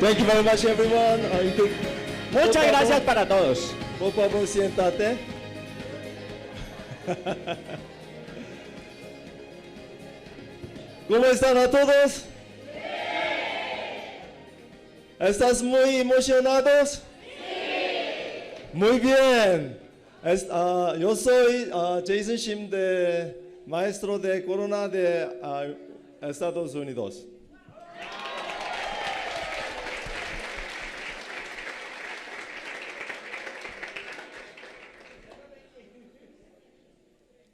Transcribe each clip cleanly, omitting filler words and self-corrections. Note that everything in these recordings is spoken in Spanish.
Thank you very much, everyone. Muchas gracias para todos. Por favor, siéntate. ¿Cómo están a todos? ¿Estás muy emocionados? Muy bien. Yo soy Jason Shim, maestro de Corona de Estados Unidos.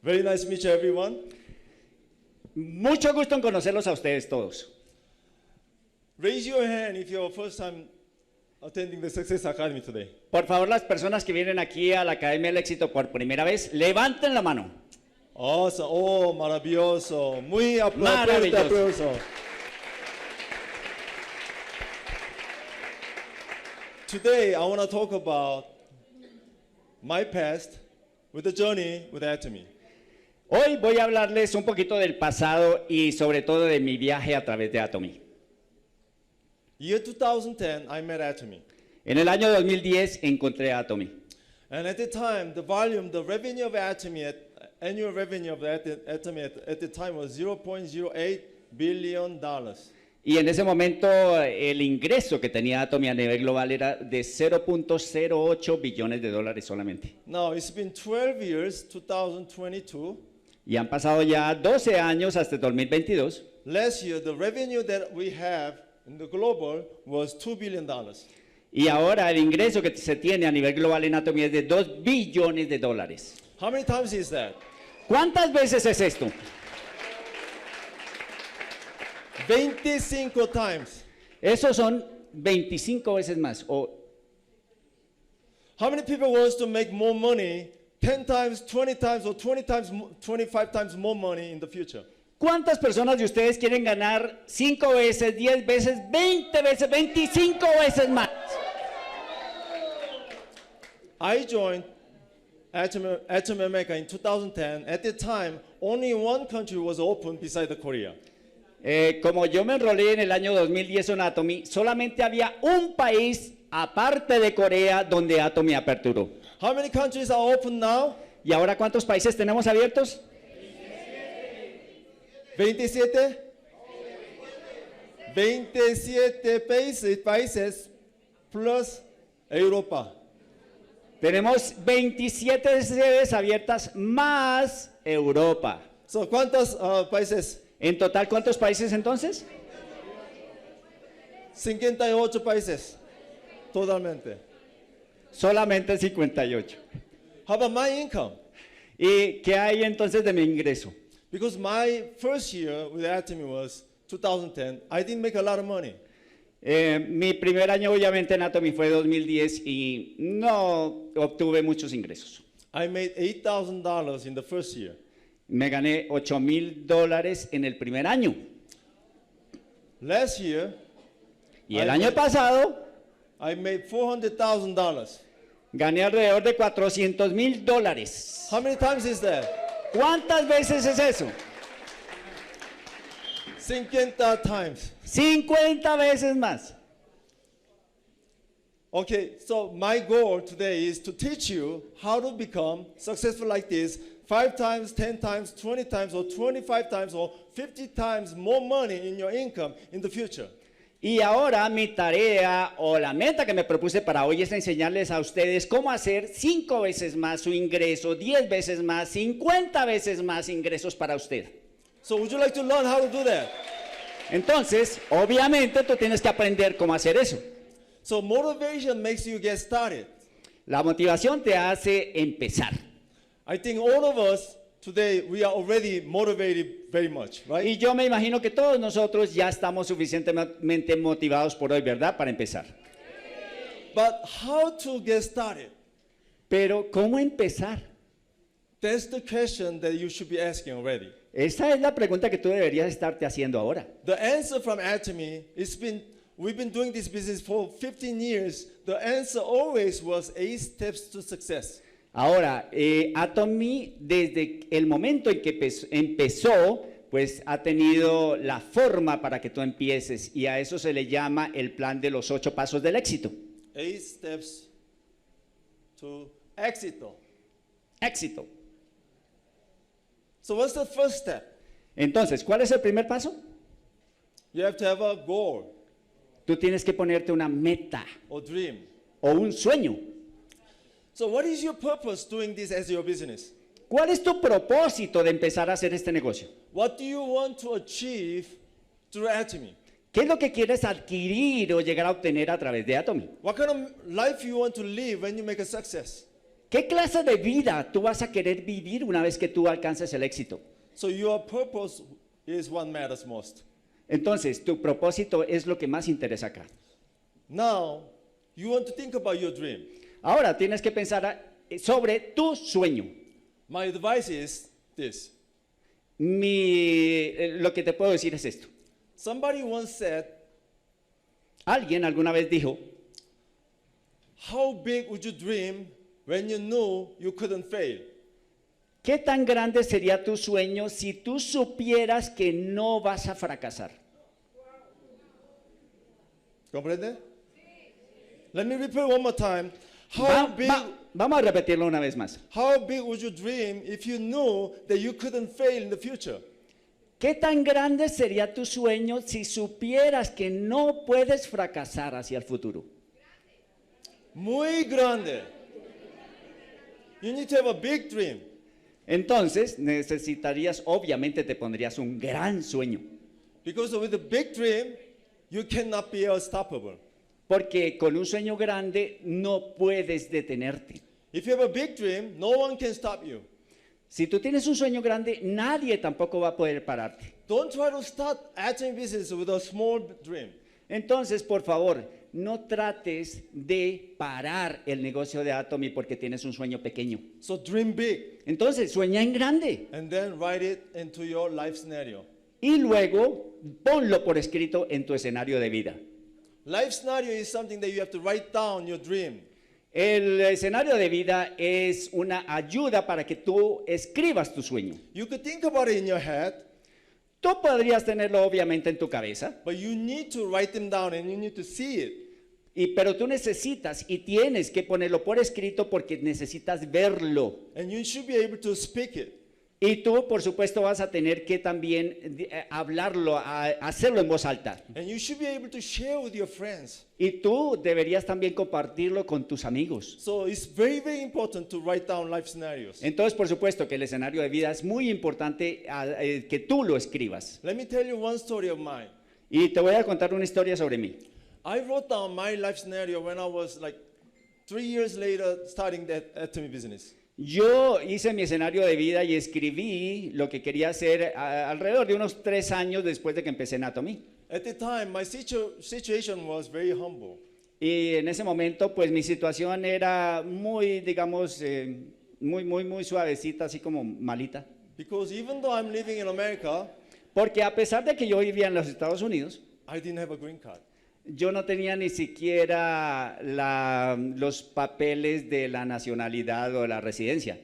Very nice to meet you, everyone. Mucho gusto en conocerlos a ustedes todos. Raise your hand if you're first time attending the Success Academy today. Por favor, las personas que vienen aquí a la Academia del Éxito por primera vez, levanten la mano. Awesome. Oh, maravilloso. Muy Maravilloso. aplauso. Today, I want to talk about my past with the journey with Atomy. Hoy voy a hablarles un poquito del pasado y sobre todo de mi viaje a través de Atomy. Year 2010, I met Atomy. En el año 2010 encontré a Atomy. And at the time, the revenue of Atomy, annual revenue of Atomy at the time was $0.08 billion. Y en ese momento el ingreso que tenía Atomy a nivel global era de 0.08 billones de dólares solamente. Now, it's been 12 years, 2022. Y han pasado ya 12 años hasta el 2022. Last year, the revenue that we have in the global was $2 billion. Y ahora el ingreso que se tiene a nivel global en Atomy es de 2 billones de dólares. How many times is that? ¿Cuántas veces es esto? 25 times. Esos son 25 veces más. How many people wants to make more money 10 times, 20 times, or 20 times, 25 times more money in the future? ¿Cuántas personas de ustedes quieren ganar 5 veces, 10 veces, 20 veces, 25 veces más? I joined Atomy America in 2010. At the time, only one country was open beside the Korea. Como yo me enrolé en el año 2010 en Atomy, solamente había un país aparte de Corea donde Atomy aperturó. How many countries are open now? ¿Y ahora cuántos países tenemos abiertos? 27. 27 países plus Europa. Tenemos 27 sedes abiertas más Europa. So, ¿cuántos países? En total, ¿cuántos países entonces? 58 países. Totalmente. Solamente 58. How about my income? ¿Y qué hay entonces de mi ingreso? Because my first year with Atomy was 2010, I didn't make a lot of money. Mi primer año obviamente en Atomy fue 2010 y no obtuve muchos ingresos. I made $8,000 in the first year. Me gané $8,000 en el primer año. Last year, Y el año pasado I made $400,000. gané alrededor de $400,000. How many times is that? ¿Cuántas veces es eso? 50 times. 50 veces más. Okay, so my goal today is to teach you how to become successful like this 5 times, 10 times, 20 times, or 25 times, or 50 times more money in your income in the future. Y ahora mi tarea o la meta que me propuse para hoy es enseñarles a ustedes cómo hacer 5 veces más su ingreso, 10 veces más, 50 veces más ingresos para usted. So would you like to learn how to do that? Entonces, obviamente tú tienes que aprender cómo hacer eso. So motivation makes you get started. La motivación te hace empezar. I think all of us today, we are already motivated very much, right? Y yo me imagino que todos nosotros ya estamos suficientemente motivados por hoy, ¿verdad? Para empezar. But how to get started? Pero, ¿cómo empezar? That's the question that you should be asking already. Esa es la pregunta que tú deberías estarte haciendo ahora. The answer from Atomy, we've been doing this business for 15 years. The answer always was 8 steps to success. Ahora, Atomy, desde el momento en que empezó, pues ha tenido la forma para que tú empieces y a eso se le llama el plan de los 8 pasos del éxito. 8 steps to éxito. Éxito. So what's the first step? Entonces, ¿cuál es el primer paso? You have to have a goal Tú tienes que ponerte una meta or dream. o un sueño. So what is your purpose doing this as your business? ¿Cuál es tu propósito de empezar a hacer este negocio? What do you want to achieve through Atomy? ¿Qué es lo que quieres adquirir o llegar a obtener a través de Atomy? What kind of life you want to live when you make a success? ¿Qué clase de vida tú vas a querer vivir una vez que tú alcances el éxito? So your purpose is what matters most. Entonces, tu propósito es lo que más interesa acá. Now, you want to think about your dream. Ahora tienes que pensar sobre tu sueño. My advice is this. Lo que te puedo decir es esto. Somebody once said, Alguien alguna vez dijo, how big would you dream when you knew you couldn't fail? ¿qué tan grande sería tu sueño si tú supieras que no vas a fracasar? ¿Comprende? Let me repeat one more time. Vamos a repetirlo una vez más. How big would you dream if you knew that you couldn't fail in the future? ¿Qué tan grande sería tu sueño si supieras que no puedes fracasar hacia el futuro? Muy grande. You need to have a big dream. Entonces necesitarías, obviamente te pondrías un gran sueño. Because with a big dream, you cannot be unstoppable. Porque con un sueño grande no puedes detenerte. If you have a big dream, no one can stop you. Si tú tienes un sueño grande, nadie tampoco va a poder pararte. Don't try to start Atomy business with a small dream. Entonces, por favor, no trates de parar el negocio de Atomy porque tienes un sueño pequeño. So dream big Entonces, sueña en grande and then write it into your life scenario. y luego ponlo por escrito en tu escenario de vida. Life scenario is something that you have to write down your dream. El escenario de vida es una ayuda para que tú escribas tu sueño. You could think about it in your head, Tú podrías tenerlo obviamente en tu cabeza, but you need to write them down and you need to see it. pero tú necesitas y tienes que ponerlo por escrito porque necesitas verlo. And you should be able to speak it. Y tú, por supuesto, vas a tener que también hablarlo, hacerlo en voz alta. And you should be able to share with your friends. Y tú deberías también compartirlo con tus amigos. So it's very, very important to write down life scenarios. Entonces, por supuesto que el escenario de vida es muy importante que tú lo escribas. Let me tell you one story of mine. Y te voy a contar una historia sobre mí. I wrote down my life scenario when I was like 3 years later starting that Atomy business. Yo hice mi escenario de vida y escribí lo que quería hacer alrededor de unos 3 años después de que empecé en Atomy. At the time, my situation was very humble. Y en ese momento, pues mi situación era muy, digamos, muy suavecita, así como malita. Because even though I'm living in America, Porque a pesar de que yo vivía en los Estados Unidos, I didn't have a green card. yo no tenía ni siquiera los papeles de la nacionalidad o de la residencia.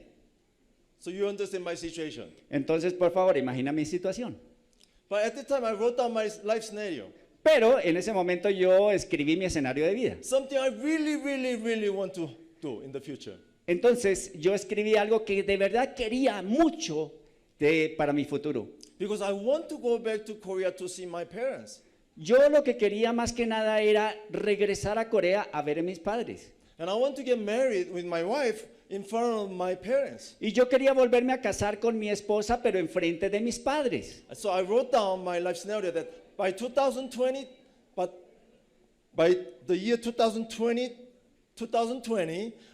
So you understand my situation. Entonces, por favor, imagina mi situación. But at the time, I wrote down my life scenario. Pero en ese momento yo escribí mi escenario de vida. Something I really, really, really want to do in the future. Entonces yo escribí algo que de verdad quería mucho para mi futuro. Because I want to go back to Korea to see my parents. Yo lo que quería más que nada era regresar a Corea a ver a mis padres. And I want to get married with my wife in front of my parents. Y yo quería volverme a casar con mi esposa, pero enfrente de mis padres. So I wrote down my life scenario that by 2020, but by the year 2020,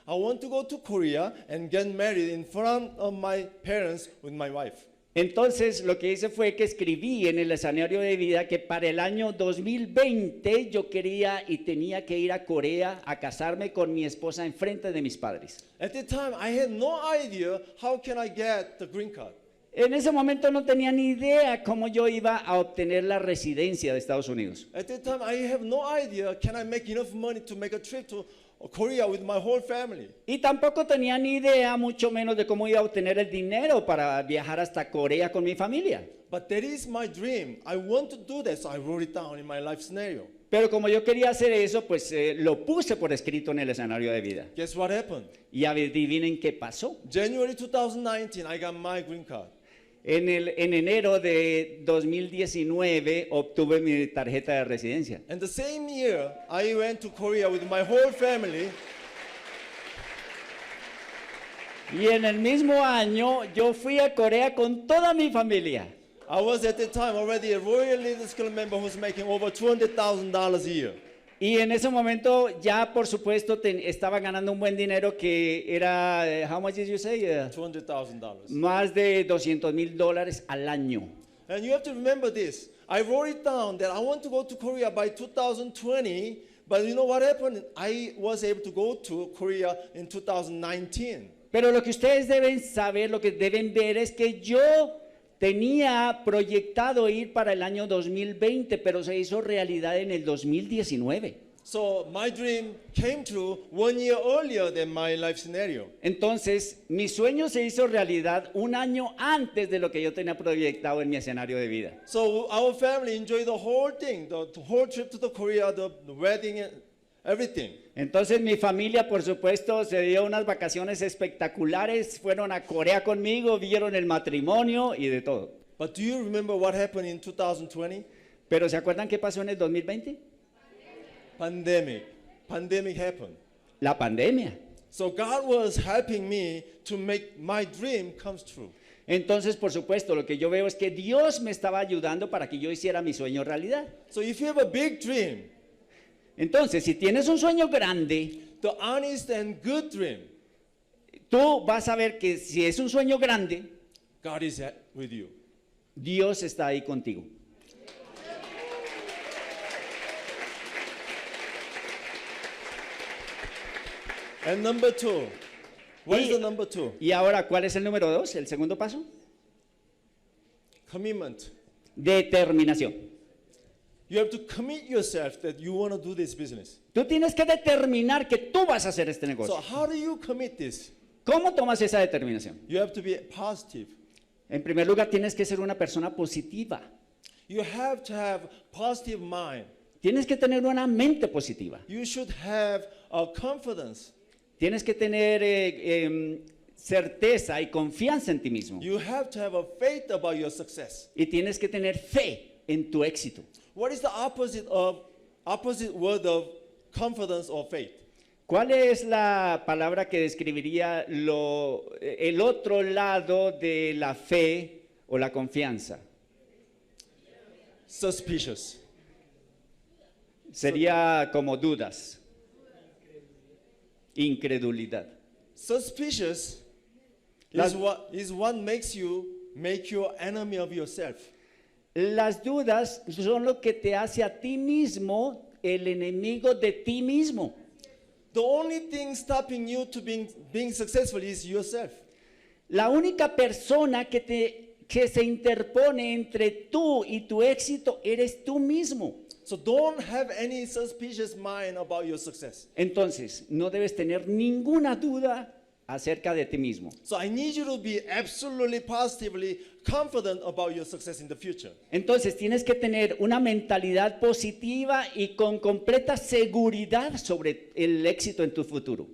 I want to go to Korea and get married in front of my parents with my wife. Entonces lo que hice fue que escribí en el escenario de vida que para el año 2020 yo quería y tenía que ir a Corea a casarme con mi esposa enfrente de mis padres. At the time, I had no idea how can I get the green card. En ese momento no tenía ni idea cómo yo iba a obtener la residencia de Estados Unidos. At the time, I have no idea can I make enough money to make a trip to Korea with my whole family. Y tampoco tenía ni idea, mucho menos de cómo iba a obtener el dinero para viajar hasta Corea con mi familia. But that is my dream. I want to do that, so I wrote it down in my life scenario. Pero como yo quería hacer eso, pues lo puse por escrito en el escenario de vida. Guess what happened? Y adivinen qué pasó. January 2019, I got my green card. En enero de 2019 obtuve mi tarjeta de residencia. And the same year, I went to Korea with my whole family. Y en el mismo año yo fui a Corea con toda mi familia. I was at the time already a Royal Leader School member who's making over $200,000 a year. Y en ese momento ya por supuesto estaba ganando un buen dinero que era, how much did you say? $200,000. Más de $200,000 al año. And you have to remember this. I wrote it down that I want to go to Korea by 2020, but you know what happened? I was able to go to Korea in 2019. Pero lo que ustedes deben saber, lo que deben ver es que yo tenía proyectado ir para el año 2020, pero se hizo realidad en el 2019. So my dream came true 1 year earlier than my life scenario. Entonces, mi sueño se hizo realidad un año antes de lo que yo tenía proyectado en mi escenario de vida. So our family enjoyed the whole thing, the whole trip to the Korea, the wedding, and everything. Entonces mi familia, por supuesto, se dio unas vacaciones espectaculares, fueron a Corea conmigo, vieron el matrimonio y de todo. But do you remember what happened in 2020? Pero ¿se acuerdan qué pasó en el 2020? Pandemic. Pandemic happened. La pandemia. So God was helping me to make my dream come true. Entonces, por supuesto, lo que yo veo es que Dios me estaba ayudando para que yo hiciera mi sueño realidad. So if you have a big dream, Entonces, si tienes un sueño grande, the honest and good dream, tú vas a ver que si es un sueño grande, God is with you. Dios está ahí contigo. And number 2. What is Y- the number 2? Y ahora, ¿cuál es el número 2? El segundo paso. Commitment. Determinación. You have to commit yourself that you want to do this business. Tú tienes que determinar que tú vas a hacer este So negocio. how do you commit this? ¿Cómo tomas esa determinación? You have to be positive. En primer lugar, tienes que ser una persona positiva. You have to have positive mind. Tienes que tener una mente positiva. You should have a confidence. Tienes que tener certeza y confianza en ti mismo. You have to have a faith about your success. Y tienes que tener fe en tu éxito. What is the opposite word of confidence or faith? ¿Cuál es la palabra que describiría el otro lado de la fe o la confianza? Suspicious. Sería como dudas, incredulidad. Suspicious Las- is what makes you make your enemy of yourself. Las dudas son lo que te hace a ti mismo el enemigo de ti mismo. The only thing stopping you to being successful is yourself. La única persona que se interpone entre tú y tu éxito eres tú mismo. So don't have any suspicious mind about your success. Entonces, no debes tener ninguna duda acerca de ti mismo. So I need you to be absolutely positively confident about your success in the future. Entonces, tienes que tener una mentalidad positiva y con completa seguridad sobre el éxito en tu futuro.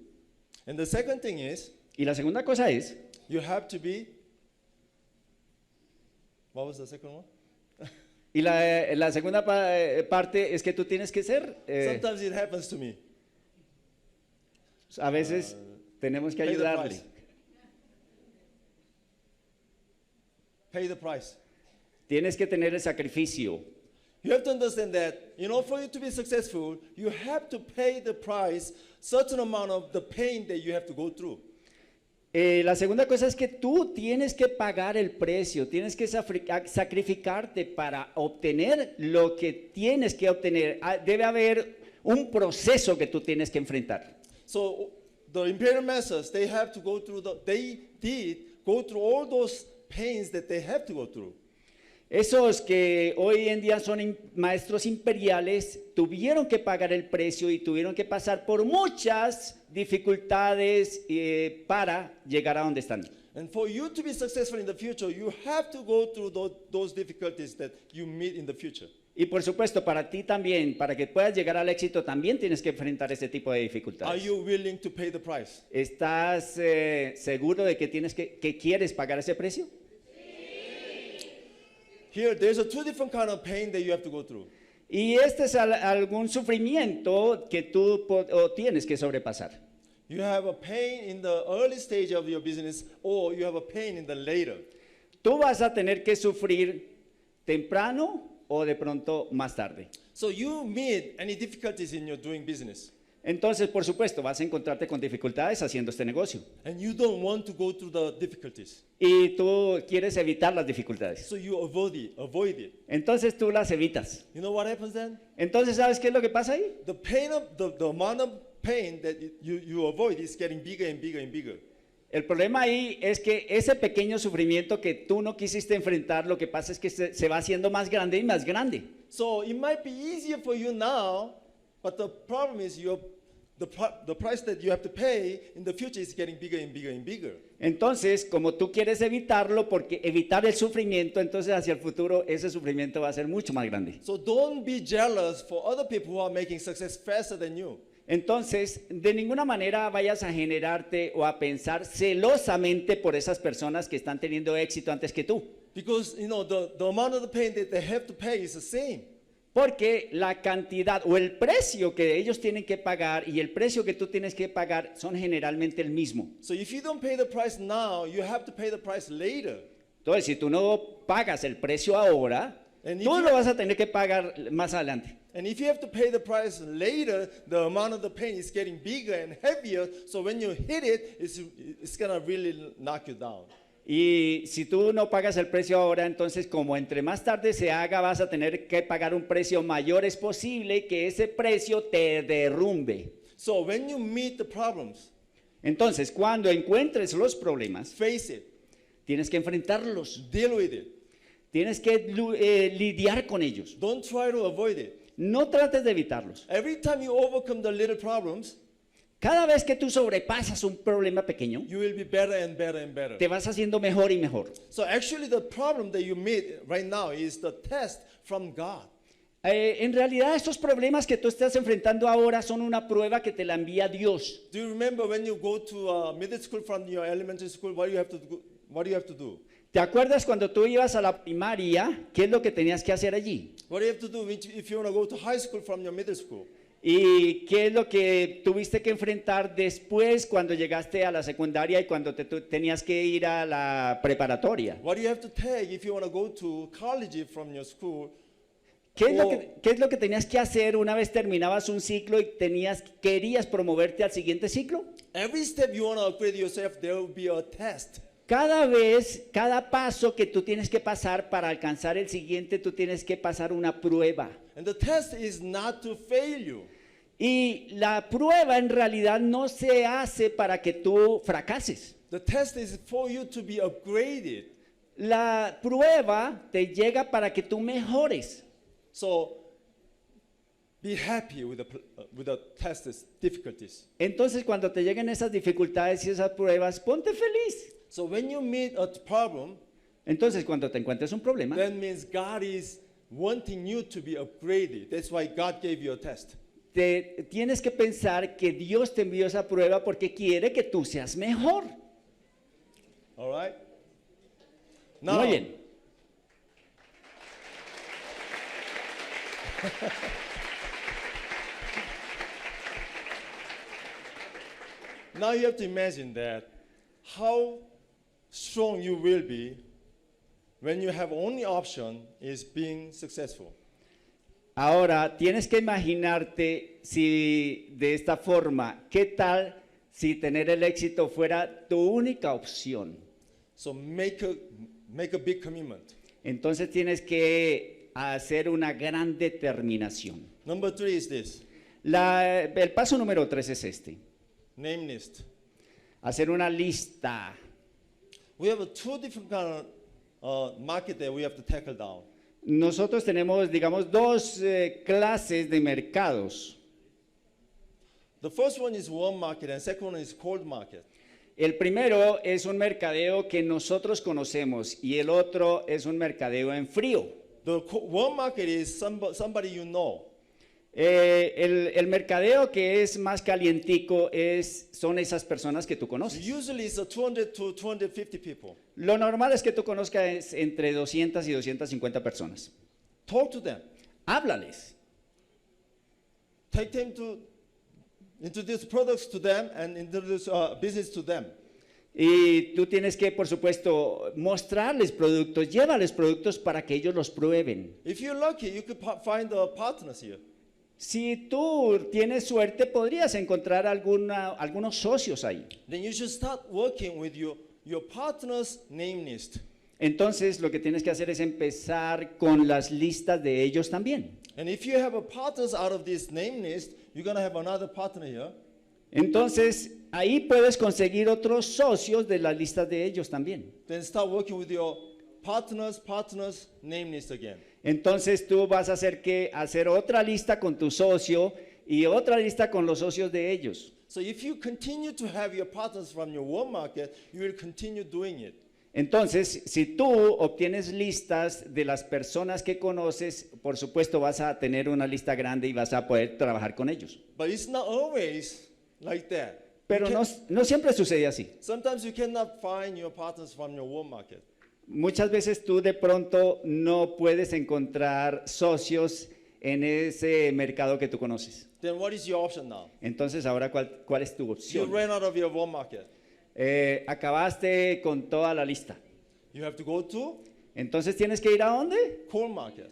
And the second thing is, Y la segunda cosa es, you have to be, what was the second one? y la segunda parte es que tú tienes que ser, Sometimes it happens to me. a veces tenemos que Pay the ayudarle. price. Pay the price. Tienes que tener el sacrificio. You have to understand that, for you to be successful, you have to pay the price, certain amount of the pain that you have to go through. La segunda cosa es que tú tienes que pagar el precio, tienes que sacrificarte para obtener lo que tienes que obtener. Debe haber un proceso que tú tienes que enfrentar. So the imperial masters, they did go through all those pains that they have to go through. Esos que hoy en día son maestros imperiales tuvieron que pagar el precio y tuvieron que pasar por muchas dificultades para llegar a donde están. And for you to be successful in the future, you have to go through those difficulties that you meet in the future. Y por supuesto, para ti también, para que puedas llegar al éxito, también tienes que enfrentar ese tipo de Are dificultades. you willing to pay the price? ¿Estás seguro de que que quieres pagar ese precio? Here, there's a two different kind of pain that you have to go through. Y este es algún sufrimiento que tú tienes que sobrepasar. You have a pain in the early stage of your business, or you have a pain in the later. Tú vas a tener que sufrir temprano o de pronto más tarde. So you meet any difficulties in your doing business, Entonces, por supuesto, vas a encontrarte con dificultades haciendo este negocio. and you don't want to go through the difficulties. Y tú quieres evitar las dificultades. So you avoid it. Entonces tú las evitas. You know what happens then? Entonces, ¿sabes qué es lo que pasa ahí? The pain of the amount of pain that you avoid is getting bigger and bigger and bigger. El problema ahí es que ese pequeño sufrimiento que tú no quisiste enfrentar, lo que pasa es que se va haciendo más grande y más grande. So it might be easier for you now, but the problem is the price that you have to pay in the future is getting bigger and bigger and bigger. Entonces, como tú quieres evitarlo, porque evitar el sufrimiento, entonces hacia el futuro ese sufrimiento va a ser mucho más grande. So don't be jealous for other people who are making success faster than you. Entonces, de ninguna manera vayas a generarte o a pensar celosamente por esas personas que están teniendo éxito antes que tú. Because the amount of the pain that they have to pay is the same. Porque la cantidad o el precio que ellos tienen que pagar y el precio que tú tienes que pagar son generalmente el mismo. So if you don't pay the price now, you have to pay the price later. Entonces, si tú no pagas el precio ahora, And if tú you- lo vas a tener que pagar más adelante. And if you have to pay the price later, the amount of the pain is getting bigger and heavier. So when you hit it, it's gonna really knock you down. Y si tú no pagas el precio ahora, entonces como entre más tarde se haga, vas a tener que pagar un precio mayor. Es posible que ese precio te derrumbe. So when you meet the problems, Entonces, cuando encuentres los problemas, face it, tienes que enfrentarlos. deal with it. Tienes que lidiar con ellos. Don't try to avoid it. No trates de evitarlos. Every time you overcome the little problems, Cada vez que tú sobrepasas un problema pequeño, you will be better and better and better. te vas haciendo mejor y mejor. So actually the problem that you meet right now is the test from God. En realidad, estos problemas que tú estás enfrentando ahora son una prueba que te la envía Dios. Do you remember when you go to middle school from your elementary school, what do you have to do? ¿Te acuerdas cuando tú ibas a la primaria? ¿Qué es lo que tenías que hacer allí? What do you have to do if you want to go to high school from your middle school? ¿Y qué es lo que tuviste que enfrentar después cuando llegaste a la secundaria y cuando tú tenías que ir a la preparatoria? What do you have to take if you want to go to college from your school? ¿Qué es lo que tenías que hacer una vez terminabas un ciclo y querías promoverte al siguiente ciclo? Every step you want to upgrade yourself, there will be a test. Cada paso que tú tienes que pasar para alcanzar el siguiente, tú tienes que pasar una prueba. And the test is not to fail you. Y la prueba en realidad no se hace para que tú fracases. The test is for you to be upgraded. La prueba te llega para que tú mejores. So be happy with the test difficulties. Entonces, cuando te lleguen esas dificultades y esas pruebas, ponte feliz. So when you meet a problem, Entonces, cuando te encuentres un problema, that means God is wanting you to be upgraded. That's why God gave you a test. tienes que pensar que Dios te envió esa prueba porque quiere que tú seas mejor. All right? Muy bien. Now you have to imagine that how strong you will be when you have only option is being successful. Ahora, tienes que imaginarte si de esta forma, ¿qué tal si tener el éxito fuera tu única opción? So make a big commitment. Entonces tienes que hacer una gran determinación. Number 3 is this. El paso número 3 es este. Name list. Hacer una lista. We have two different kind of market that we have to tackle down. Nosotros tenemos, digamos, dos clases de mercados. The first one is warm market and second one is cold market. El primero es un mercadeo que nosotros conocemos y el otro es un mercadeo en frío. Warm market is somebody you know. El mercadeo que es más calientico son esas personas que tú conoces. Usually it's 200 to 250 people. Lo normal es que tú conozcas entre 200 y 250 personas. Talk to them. Háblales. Take them to introduce products to them and introduce business to them. Y tú tienes que, por supuesto, mostrarles productos, llévales productos para que ellos los prueben. If you're lucky, you could find partners here. Si tú tienes suerte, podrías encontrar algunos socios ahí. Then you should start working with your partner's name list. Entonces, lo que tienes que hacer es empezar con las listas de ellos también. And if you have partners out of this name list, you're going to have another partner here. Entonces, ahí puedes conseguir otros socios de las listas de ellos también. Then start working with your partner's name list again. Entonces, tú vas a hacer otra lista con tu socio y otra lista con los socios de ellos. So if you continue to have your partners from your warm market, you will continue doing it. Entonces, si tú obtienes listas de las personas que conoces, por supuesto vas a tener una lista grande y vas a poder trabajar con ellos. But it's not always like that. Pero no siempre sucede así. Sometimes you cannot find your partners from your warm market. Muchas veces tú de pronto no puedes encontrar socios en ese mercado que tú conoces. Then what is your option now? Entonces, ahora, ¿cuál es tu You opción? ran out of your warm market. Acabaste con toda la lista. You have to go to Entonces, ¿tienes que ir a dónde? cold market.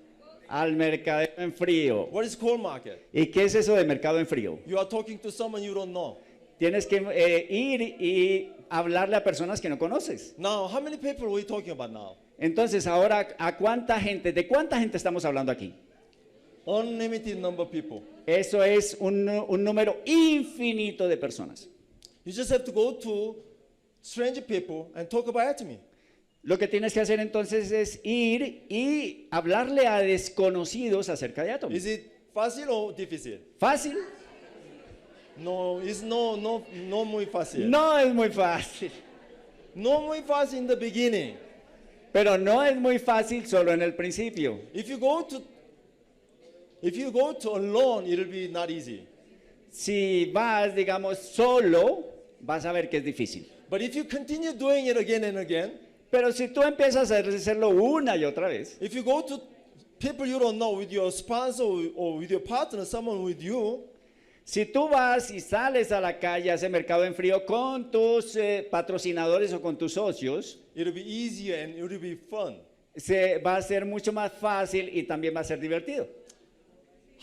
Al mercado en frío. What is cold market? ¿Y qué es eso de mercado en frío? You are talking to someone you don't know. Tienes que ir y hablarle a personas que no conoces. Now, how many people are we talking about now? Entonces, ahora, ¿de cuánta gente estamos hablando aquí? Unlimited number of people. Eso es un número infinito de personas. You just have to go to strange people and talk about Atomy. Lo que tienes que hacer entonces es ir y hablarle a desconocidos acerca de Atomy. Is it fácil o difícil? ¿Fácil? No, it's no muy fácil. No es muy fácil. No muy fácil in the beginning. Pero no es muy fácil solo en el principio. If you go to alone, it'll be not easy. Si vas, digamos, solo, vas a ver que es difícil. But if you continue doing it again and again, Pero si tú empiezas a hacerlo una y otra vez, if you go to people you don't know with your sponsor or with your partner, someone with you, si tú vas y sales a la calle a ese mercado en frío con tus patrocinadores o con tus socios, it'll be easier and it'll be fun. va a ser mucho más fácil y también va a ser divertido.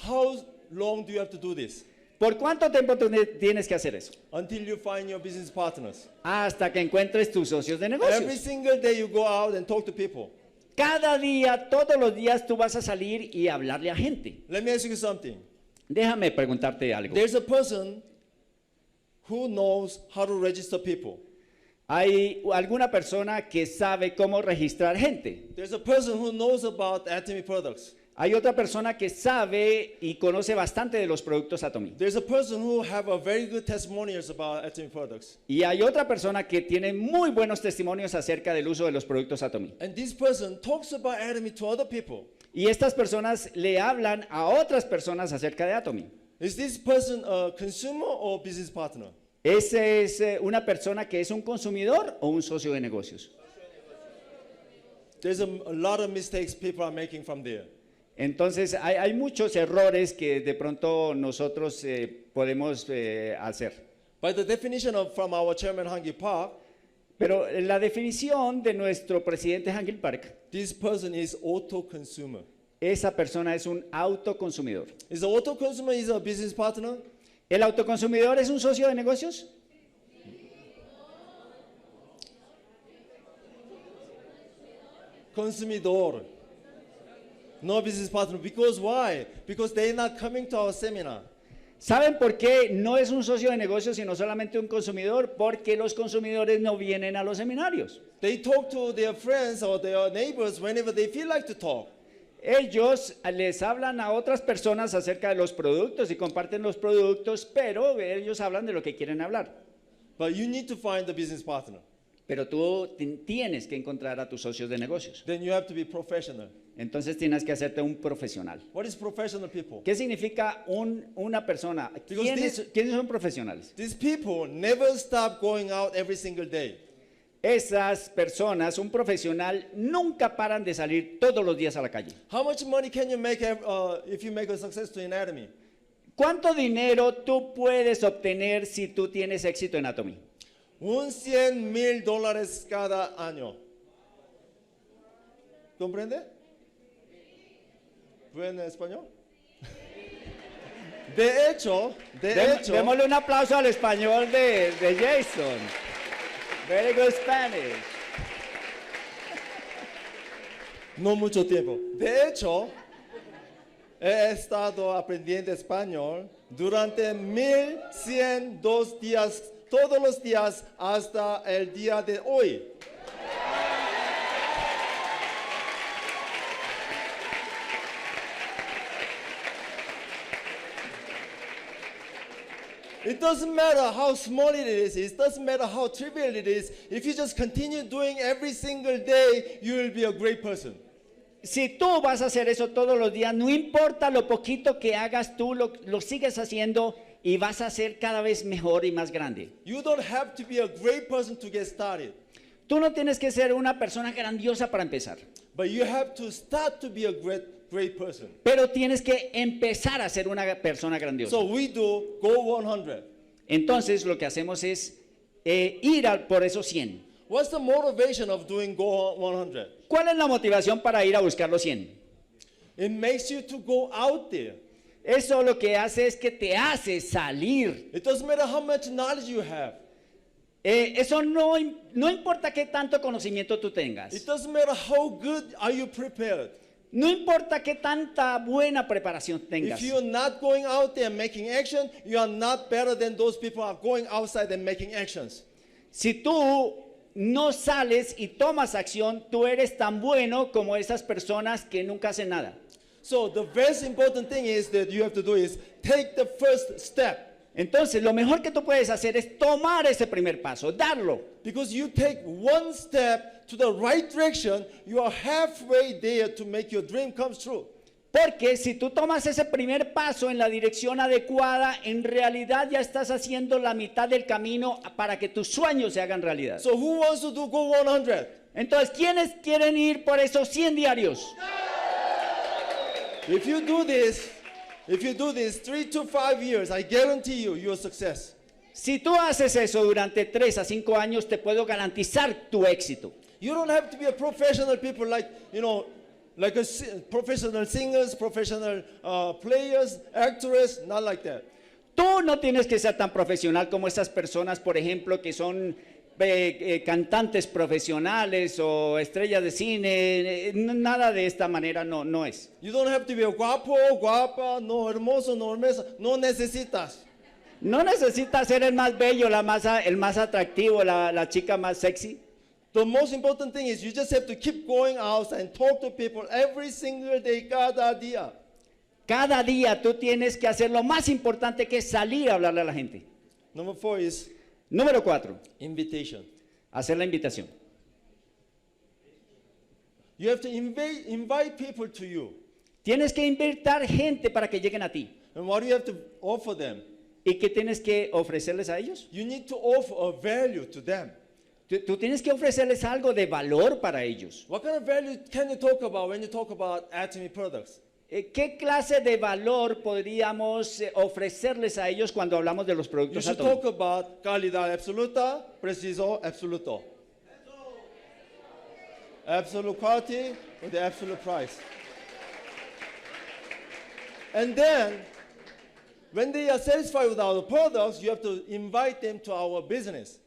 How long do you have to do this? ¿Por cuánto tiempo tú tienes que hacer eso? Until you find your business partners. Hasta que encuentres tus socios de Every negocios. single day you go out and talk to people. Cada día, todos los días tú vas a salir y hablarle a gente. Let me ask you something. Déjame preguntarte algo. There's a person who knows how to register people. ¿Hay alguna persona que sabe cómo registrar gente? There's a person who knows about Atomy products. Hay otra persona que sabe y conoce bastante de los productos Atomy. There's a person who have a very good testimonials about Atomy products. Y hay otra persona que tiene muy buenos testimonios acerca del uso de los productos Atomy. And this person talks about Atomy to other people. Y estas personas le hablan a otras personas acerca de Atomy. Is this person a consumer or business partner? ¿Ese es una persona que es un consumidor o un socio de negocios? There's a lot of mistakes people are making from there. Entonces hay muchos errores que de pronto nosotros podemos hacer. By the definition from our chairman Hangil Park, Pero la definición de nuestro presidente Hangil Park, this person is auto-consumer. esa persona es un autoconsumidor. Is the auto-consumer is a business partner? ¿El autoconsumidor es un socio de negocios? Consumidor. No business partner. Because why? Because they're not coming to our seminar. ¿Saben por qué no es un socio de negocio sino solamente un consumidor? Porque los consumidores no vienen a los seminarios. They talk to their friends or their neighbors whenever they feel like to talk. Ellos les hablan a otras personas acerca de los productos y comparten los productos, pero ellos hablan de lo que quieren hablar. But you need to find a business partner. Pero tú tienes que encontrar a tus socios de negocios. Then you have to be professional. Entonces tienes que hacerte un profesional. What is professional people? ¿Qué significa una persona? Because ¿Quiénes son profesionales? These people never stop going out every single day. Esas personas, un profesional, nunca paran de salir todos los días a la calle. How much money can you make if you make a successful anatomy? ¿Cuánto dinero tú puedes obtener si tú tienes éxito en Atomy? $100,000 cada año. ¿Comprende? ¿Buen español? De hecho, Démosle un aplauso al español de Jason. Very good Spanish. no mucho tiempo. De hecho, he estado aprendiendo español durante 1102 días, todos los días hasta el día de hoy. It doesn't matter how small it is, it doesn't matter how trivial it is. If you just continue doing every single day, you will be a great person. Si tú vas a hacer eso todos los días, no importa lo poquito que hagas, tú lo sigues haciendo y vas a ser cada vez mejor y más grande. You don't have to be a great person to get started, Tú no tienes que ser una persona grandiosa para empezar, but you have to start to be a great person. pero tienes que empezar a ser una persona grandiosa. So we do Go 100. Entonces lo que hacemos es ir por esos 100. What's the motivation of doing Go 100? ¿Cuál es la motivación para ir a buscar los 100? It makes you to go out there. Eso lo que hace es que te hace salir. It doesn't matter how much knowledge you have. Eso no importa qué tanto conocimiento tú tengas. It doesn't matter how good are you prepared. No importa qué tanta buena preparación tengas. If you're not going out there and making action, you are not better than those people who are going outside and making actions. Si tú no sales y tomas acción, tú eres tan bueno como esas personas que nunca hacen nada. So the very important thing is that you have to do is take the first step. Entonces, lo mejor que tú puedes hacer es tomar ese primer paso, darlo. Because you take one step to the right direction, you are halfway there to make your dream come true. Porque si tú tomas ese primer paso en la dirección adecuada, en realidad ya estás haciendo la mitad del camino para que tus sueños se hagan realidad. So who wants to do Go 100? Entonces, ¿quiénes quieren ir por esos 100 diarios? If you do this 3 to 5 years, I guarantee you your success. Si tú haces eso durante 3 a 5 años, te puedo garantizar tu éxito. You don't have to be a professional people like, professional singers, professional players, actors, not like that. Tú no tienes que ser tan profesional como esas personas, por ejemplo, que son cantantes profesionales o estrellas de cine. Nada de esta manera no es. You don't have to be a guapo, guapa, no hermoso, no hermosa, no necesitas. No necesitas ser el más bello, el más atractivo, la chica más sexy. The most important thing is you just have to keep going out and talk to people every single day, cada día. Cada día tú tienes que hacer lo más importante, que es salir a hablarle a la gente. Number 4 is Número 4, invitation. hacer la invitación. You have to invite people to you. Tienes que invitar gente para que lleguen a ti. And what do you have to offer them? ¿Y qué tienes que ofrecerles a ellos? You need to offer a value to them. Tú tienes que ofrecerles algo de valor para ellos. What kind of value can you talk about when you talk about Atomy products? ¿Qué clase de valor podríamos ofrecerles a ellos cuando hablamos de los You productos should Atomy? talk about calidad absoluta, preciso absoluto. Absolute quality with the absolute price. And then, when they are satisfied with our products, you have to invite them to our business.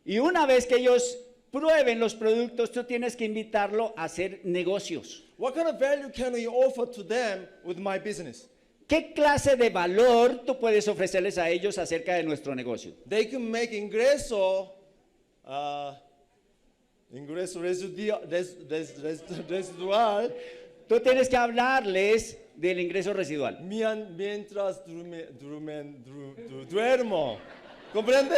Y una vez que ellos prueben los productos, tú tienes que invitarlo a hacer negocios. What kind of value can we offer to them with my business? ¿Qué clase de valor tú puedes ofrecerles a ellos acerca de nuestro negocio? They can make ingreso residual Tú tienes que hablarles del ingreso residual. mientras duermo. ¿Comprende?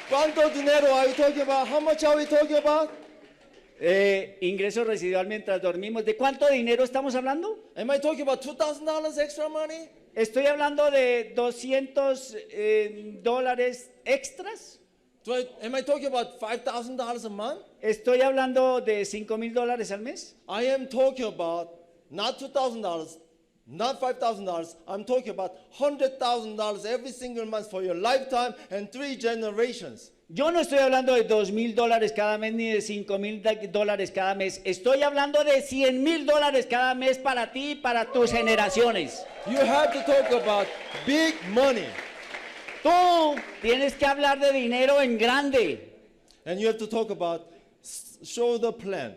¿Cuánto dinero are you talking about? How much are we talking about? Ingreso residual mientras dormimos. ¿De cuánto dinero estamos hablando? Am I talking about $2,000 extra money? Estoy hablando de $200 extras. Am I talking about $5,000 a month? Estoy hablando de $5,000 al mes. I am talking about not $2,000, not $5,000. I'm talking about $100,000 every single month for your lifetime and 3 generations. Yo no estoy hablando de $2,000 cada mes ni de $5,000 cada mes. Estoy hablando de $100,000 cada mes para ti y para tus generaciones. You have to talk about big money. Tú tienes que hablar de dinero en grande. And you have to talk about show the plan.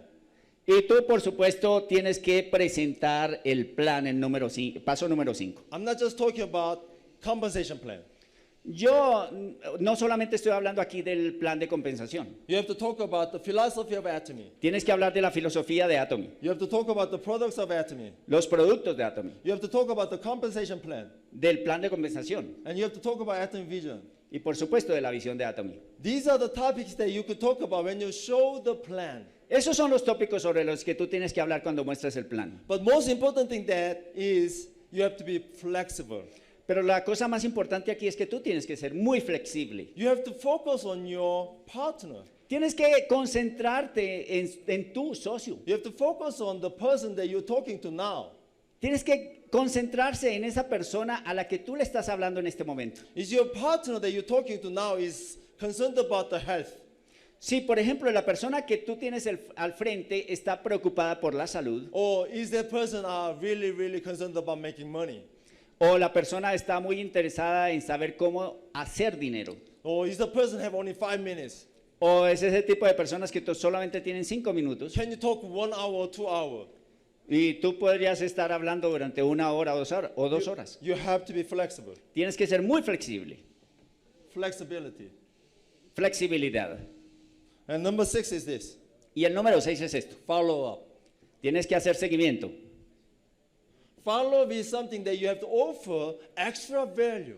Y tú, por supuesto, tienes que presentar el plan, paso número 5. I'm not just talking about compensation plan. Yo no solamente estoy hablando aquí del plan de compensación. You have to talk about the philosophy of Atomy. Tienes que hablar de la filosofía de Atomy, You have to talk about the products of Atomy. los productos de Atomy, You have to talk about the compensation plan. del plan de compensación And you have to talk about Atomy vision. y, por supuesto, de la visión de Atomy. These are the topics that you could talk about when you show the plan. Esos son los tópicos sobre los que tú tienes que hablar cuando muestras el plan. But most important thing that is you have to be flexible. Pero la cosa más importante aquí es que tú tienes que ser muy flexible. You have to focus on your partner. Tienes que concentrarte en tu socio. You have to focus on the person that you're talking to now. Tienes que concentrarse en esa persona a la que tú le estás hablando en este momento. Is your partner that you're talking to now is concerned about the health? Si, por ejemplo, la persona que tú tienes al frente está preocupada por la salud, Or is that person really, really concerned about making money? o la persona está muy interesada en saber cómo hacer dinero, Or is the person have only 5 minutes? o es ese tipo de personas que solamente tienen 5 minutos Can you talk 1 hour or 2 hours? y tú podrías estar hablando durante 1 hora o 2 horas. You have to be flexible. Tienes que ser muy flexible. Flexibility. Flexibilidad. And number 6 is this. Y el número 6 es esto. Follow up. Tienes que hacer seguimiento. Follow up is something that you have to offer extra value.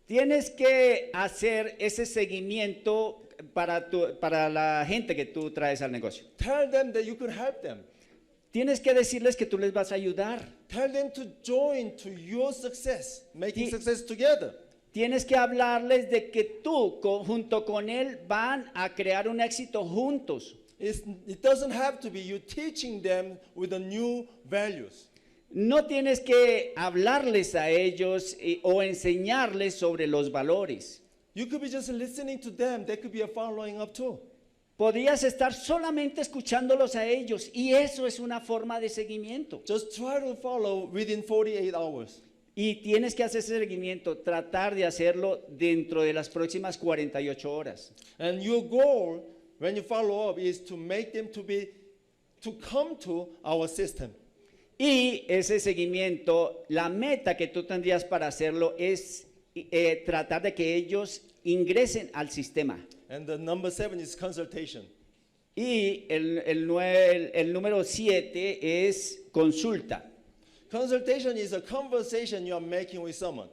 Tienes que hacer ese seguimiento para la gente que tú traes al negocio. Tell them that you could help them. Tienes que decirles que tú les vas a ayudar. Tell them to join to your success, making Y- success together. Tienes que hablarles de que tú junto con él van a crear un éxito juntos. It doesn't have to be you teaching them with the new values. No tienes que hablarles a ellos o enseñarles sobre los valores. You could be just listening to them. That could be a following up too. Podrías estar solamente escuchándolos a ellos y eso es una forma de seguimiento. Just try to follow within 48 hours. Y tienes que hacer ese seguimiento, tratar de hacerlo dentro de las próximas 48 horas. And your goal when you follow up is to make them to come to our system. Y ese seguimiento, la meta que tú tendrías para hacerlo es tratar de que ellos ingresen al sistema. And the number 7 is consultation. Y el número 7 es consulta. Consultation is a conversation you are making with someone.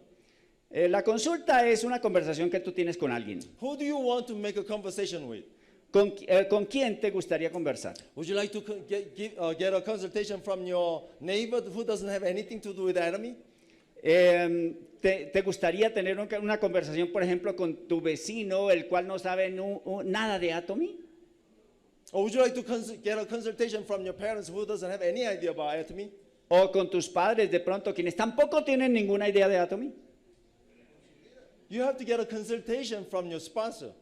La consulta es una conversación que tú tienes con alguien. Who do you want to make a conversation with? ¿Con quién te gustaría conversar? Would you like to get a consultation from your neighbor who doesn't have anything to do with Atomy? ¿Te gustaría tener una conversación, por ejemplo, con tu vecino, el cual no sabe nada de Atomy? Or would you like to get a consultation from your parents who doesn't have any idea about Atomy? ¿O con tus padres, de pronto, quienes tampoco tienen ninguna idea de Atomy? You have to get a consultation from your sponsor.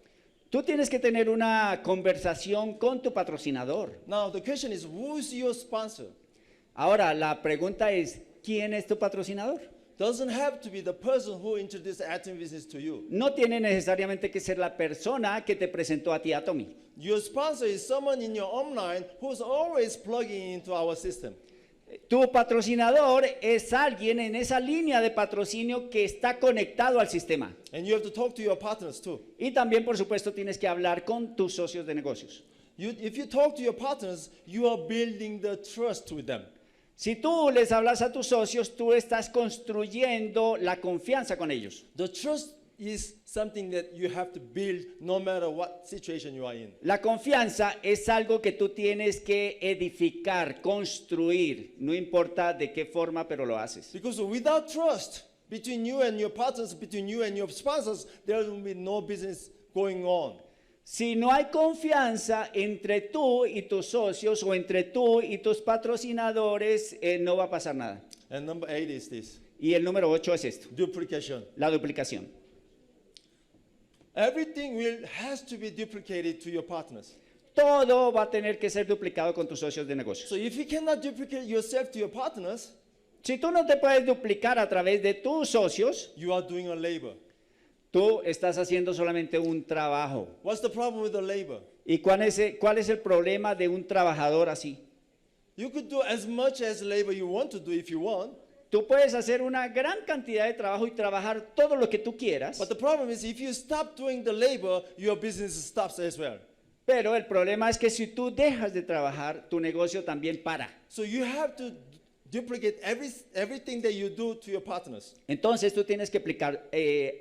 Tú tienes que tener una conversación con tu patrocinador. Now, the question is, who's your sponsor? Ahora, la pregunta es, ¿quién es tu patrocinador? Doesn't have to be the person who introduced Atomy business to you. No tiene necesariamente que ser la persona que te presentó a ti Atomy. Your sponsor is someone in your online who's always plugging into our system. Tu patrocinador es alguien en esa línea de patrocinio que está conectado al sistema. And you have to talk to your partners too. Y también, por supuesto, tienes que hablar con tus socios de negocios. If you talk to your partners, you are building the trust with them. Si tú les hablas a tus socios, tú estás construyendo la confianza con ellos. The trust is something that you have to build no matter what situation you are in. La confianza es algo que tú tienes que edificar, construir, no importa de qué forma, pero lo haces. Because without trust between you and your partners, between you and your sponsors, there will be no business going on. Si no hay confianza entre tú y tus socios o entre tú y tus patrocinadores, no va a pasar nada. And number 8 is this, Y el número 8 es esto, duplication. la duplicación. Everything has to be duplicated to your partners. Todo va a tener que ser duplicado con tus socios de negocios. So if you cannot duplicate yourself to your partners, Si tú no te puedes duplicar a través de tus socios, you are doing a labor. tú estás haciendo solamente un trabajo. What's the problem with the labor? ¿Y cuál es el problema de un trabajador así? You could do as much as labor you want to do if you want, Tú puedes hacer una gran cantidad de trabajo y trabajar todo lo que tú quieras, but the problem is if you stop doing the labor, your business stops as well. pero el problema es que si tú dejas de trabajar, tu negocio también para. So you have to duplicate everything that you do to your partners. Entonces tú tienes que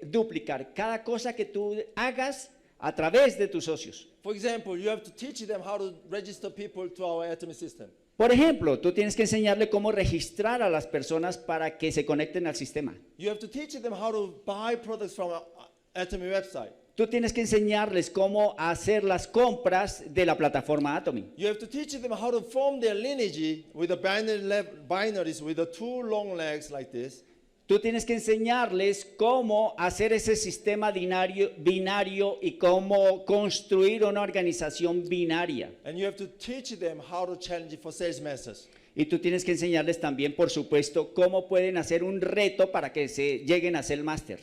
duplicar cada cosa que tú hagas a través de tus socios. For example, you have to teach them how to register people to our Atomy system. Por ejemplo, tú tienes que enseñarle cómo registrar a las personas para que se conecten al sistema. You have to teach them how to buy products from our Atomy website. Tú tienes que enseñarles cómo hacer las compras de la plataforma Atomy. You have to teach them how to form their lineage with the binaries with the two long legs like this. Tú tienes que enseñarles cómo hacer ese sistema binario y cómo construir una organización binaria. And you have to teach them how to challenge for sales masters. Y tú tienes que enseñarles también, por supuesto, cómo pueden hacer un reto para que se lleguen a ser máster.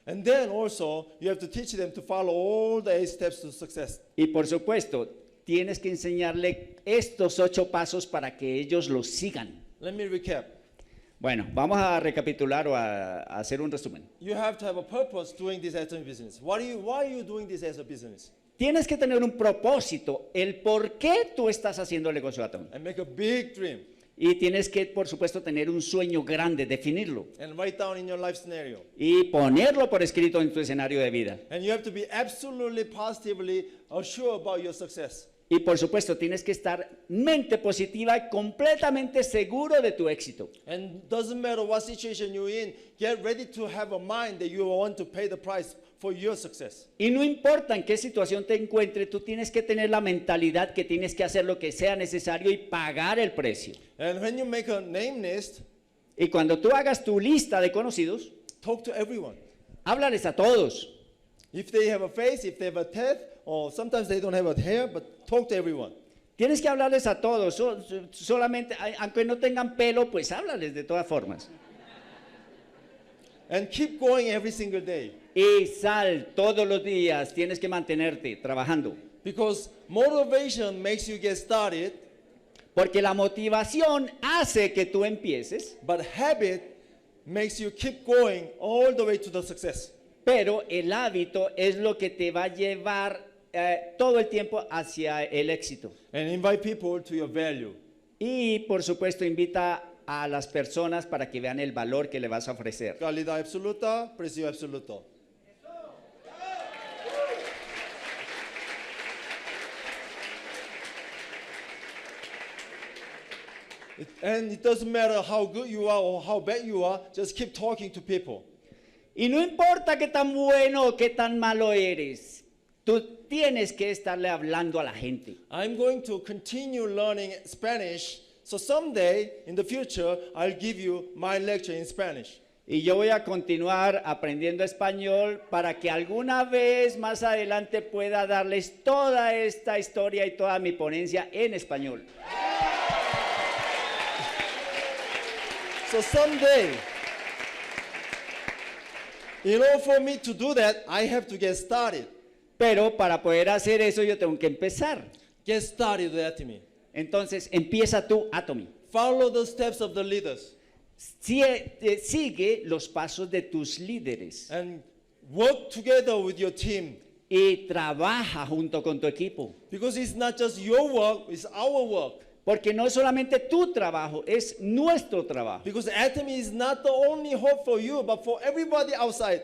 And then also, you have to teach them to follow all the 8 steps to success. Y por supuesto, tienes que enseñarle estos 8 pasos para que ellos los sigan. Let me recap. Bueno, vamos a recapitular o a hacer un resumen. You have to have a purpose doing this Atomy business. Why are you doing this as a business? Tienes que tener un propósito, el por qué tú estás haciendo el negocio Atomy. And make a big dream. Y tienes que, por supuesto, tener un sueño grande, definirlo. And write down in your life scenario. Y ponerlo por escrito en tu escenario de vida. And you have to be absolutely positively sure about your success. Y por supuesto, tienes que estar mente positiva y completamente seguro de tu éxito. And doesn't matter what situation you're in, get ready to have a mind that you want to pay the price for your success. Y no importa en qué situación te encuentres, tú tienes que tener la mentalidad que tienes que hacer lo que sea necesario y pagar el precio. And when you make a name list, Y cuando tú hagas tu lista de conocidos, talk to everyone. háblales a todos. If they have a face, if they have a teeth, or sometimes they don't have a hair, but talk to everyone. Tienes que hablarles a todos, solamente, aunque no tengan pelo, pues háblales de todas formas. And keep going every single day. Y sal todos los días, tienes que mantenerte trabajando. Because motivation makes you get started, Porque la motivación hace que tú empieces, but habit makes you keep going all the way to the success. pero el hábito es lo que te va a llevar todo el tiempo hacia el éxito. And invite people to your value. Y por supuesto invita a las personas para que vean el valor que le vas a ofrecer. Calidad absoluta, precio absoluto. And it doesn't matter how good you are or how bad you are, just keep talking to people. Y no importa qué tan bueno o qué tan malo eres, tú tienes que estarle hablando a la gente. I'm going to continue learning Spanish, so someday in the future I'll give you my lecture in Spanish. Y yo voy a continuar aprendiendo español para que alguna vez más adelante pueda darles toda esta historia y toda mi ponencia en español. So someday, in order for me to do that, I have to get started. Pero para poder hacer eso yo tengo que empezar. Get started with Atomy. Entonces empieza tú, Atomy. follow the steps of the leaders Sigue los pasos de tus líderes and work together with your team. y trabaja junto con tu equipo. Because it's not just your work, it's our work. Porque no es solamente tu trabajo, es nuestro trabajo. Because Atomy is not the only hope for you, but for everybody outside.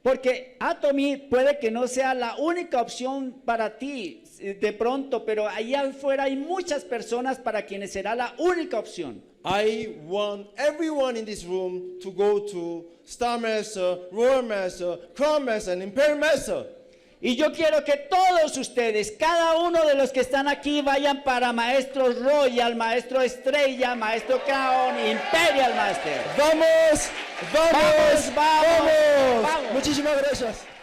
Porque Atomy puede que no sea la única opción para ti de pronto, pero allá afuera hay muchas personas para quienes será la única opción. I want everyone in this room to go to Star Master, Royal Master, Crown Master, and Imperial Master. Y yo quiero que todos ustedes, cada uno de los que están aquí, vayan para Maestro Royal, Maestro Estrella, Maestro Crown, Imperial Master. ¡Vamos! ¡Vamos! ¡Vamos, vamos, ¡Vamos! vamos! Muchísimas gracias.